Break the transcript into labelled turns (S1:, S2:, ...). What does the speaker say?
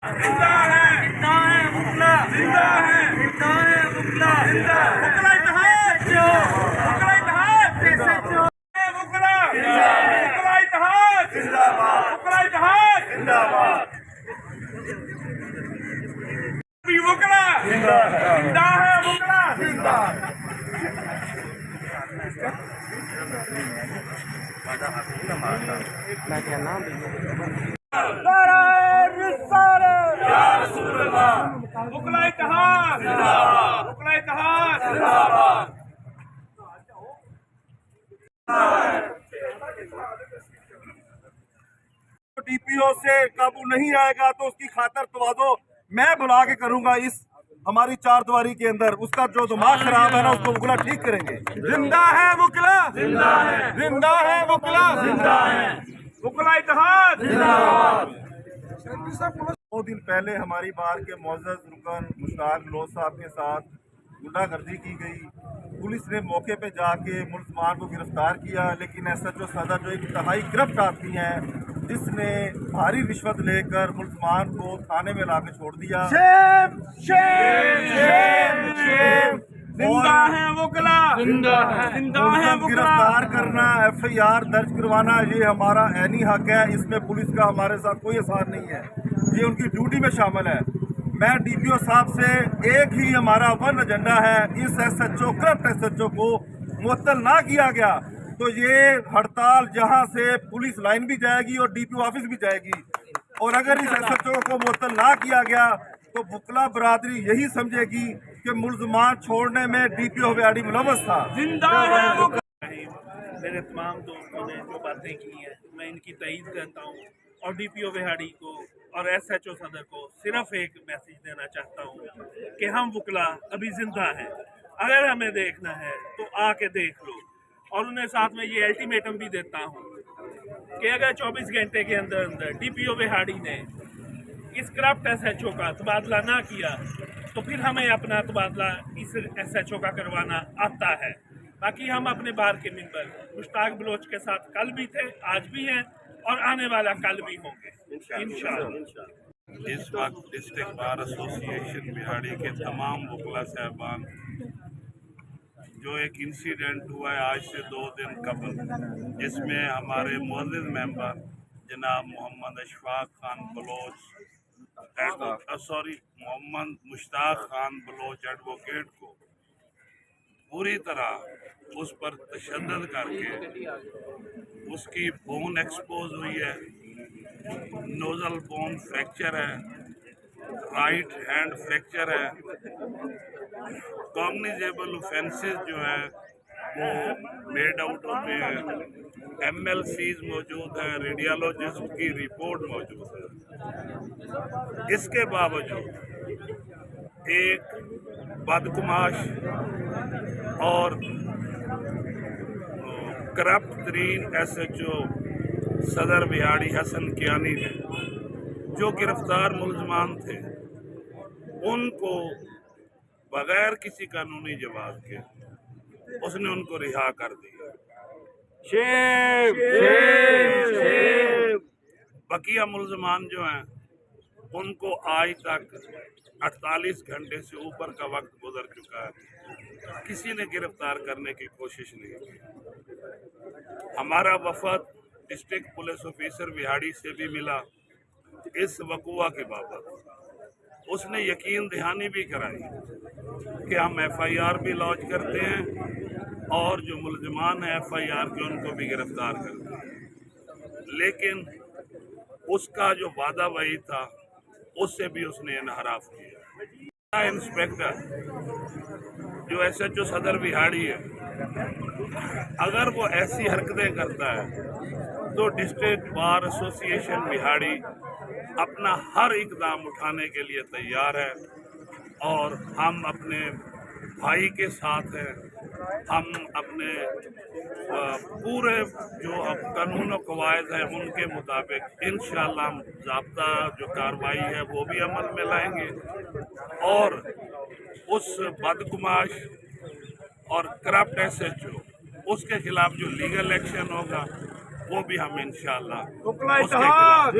S1: जिंदा है मुकला, जिंदा है मुकला, मुकला इत्तेहाद, मुकला इत्तेहाद, मुकला, मुकला इत्तेहाद, मुकला इत्तेहाद, मुकला, जिंदा है मुकला,
S2: मैं क्या नाम
S1: मुकला इत्तेहाद, मुकला इत्तेहाद,
S3: डीपीओ से काबू नहीं आएगा तो उसकी खातर तवाज़ो मैं बुला के करूंगा इस हमारी चार दीवारी के अंदर। उसका जो दिमाग खराब है ना उसको मुकला ठीक करेंगे।
S1: जिंदा है मुकला, जिंदा है, जिंदा है मुकला, जिंदा है, मुकला इत्तेहाद, जिंदाबाद।
S3: 2 दिन पहले हमारी बार के मुअज़्ज़ज़ रुकन मुश्ताक बलोच साहब के साथ गुंडागर्दी की गई। पुलिस ने मौके पे जाके मुल्ज़मान को गिरफ्तार किया, लेकिन SHO सदर जो एक इंतहाई करप्ट आदमी है जिसने भारी रिश्वत लेकर मुल्ज़मान को थाने में लाके छोड़ दिया।
S1: शेम, शेम, शेम, शेम, जिंदा है मुकला, जिंदा है, जिंदा है मुकला।
S3: गिरफ्तार करना, FIR दर्ज करवाना ये हमारा ऐनी हक है। इसमें पुलिस का हमारे साथ कोई असर नहीं है, ये उनकी ड्यूटी में शामिल है। मैं DPO साहब से एक ही हमारा वन एजेंडा है, इस SHO करप्ट SHO को मुअत्तल ना किया गया तो ये हड़ताल जहां से पुलिस लाइन भी जाएगी और DPO ऑफिस भी जाएगी। और अगर इस SHO को मुअत्तल ना किया गया तो बुकला बरादरी यही समझेगी कि मुल्ज़मान छोड़ने में DPO विहाड़ी मुलव्वस था।
S1: जिंदा है मुकला।
S4: मेरे तमाम दोस्तों ने जो बातें की हैं मैं इनकी तईद करता हूँ और DPO विहाड़ी को और SHO सदर को सिर्फ एक मैसेज देना चाहता हूँ कि हम वकला अभी जिंदा हैं। अगर हमें देखना है तो आके देख लो। और उन्हें साथ में ये अल्टीमेटम भी देता हूँ कि अगर 24 घंटे के अंदर अंदर DPO विहाड़ी ने इस करप्ट SHO का तबादला ना किया तो फिर हमें अपना तबादला इस SHO का करवाना आता है। बाकी हम अपने बार के मेंबर मुश्ताक बलोच के साथ कल भी थे, आज भी हैं और आने वाला कल भी होंगे इंशाअल्लाह।
S5: इस वक्त डिस्ट्रिक्ट बार एसोसिएशन बिहाड़ी के तमाम वकला साहबान, जो एक इंसिडेंट हुआ है आज से 2 दिन कबल, जिसमें हमारे मुअज़्ज़िज़ मेंबर जनाब मोहम्मद अशफाक खान बलोच मोहम्मद मुश्ताक खान बलोच एडवोकेट को पूरी तरह उस पर तशद्दुद करके उसकी बोन एक्सपोज हुई है, नोजल बोन फ्रैक्चर है, राइट हैंड फ्रैक्चर है। कॉग्निजेबल ऑफेंसेस जो है वो मेड आउट होते हैं, MLCs मौजूद हैं, रेडियोलॉजिस्ट की रिपोर्ट मौजूद है। इसके बावजूद एक बदकुमाश और करप्ट तरीन SHO सदर बिहाड़ी हसन कियानी ने जो गिरफ्तार मुल्ज़मान थे उनको बगैर किसी कानूनी जवाब के उसने उनको रिहा कर दिया। बकिया मुल्ज़मान जो हैं उनको आज तक 48 घंटे से ऊपर का वक्त गुजर चुका है, किसी ने गिरफ्तार करने की कोशिश नहीं की। हमारा वफद डिस्ट्रिक्ट पुलिस ऑफिसर बिहाड़ी से भी मिला इस वक़ुआ के बाबत। उसने यकीन दहानी भी कराई कि हम FIR भी लॉन्च करते हैं और जो मुलजमान है FIR के उनको भी गिरफ्तार कर दिया, लेकिन उसका जो वादा वही था उससे भी उसने इनहराफ किया। इंस्पेक्टर जो SHO सदर बिहाड़ी है, अगर वो ऐसी हरकतें करता है तो डिस्ट्रिक्ट बार एसोसिएशन बिहाड़ी अपना हर इकदाम उठाने के लिए तैयार है और हम अपने भाई के साथ हैं। हम अपने पूरे जो कानून और कवायद है उनके मुताबिक इंशाअल्लाह हम ज़ाब्ता जो कार्रवाई है वो भी अमल में लाएंगे और उस बदगुमाश और करप्ट SHO उसके खिलाफ जो लीगल एक्शन होगा वो भी हम इंशाअल्लाह उसके खिलाफ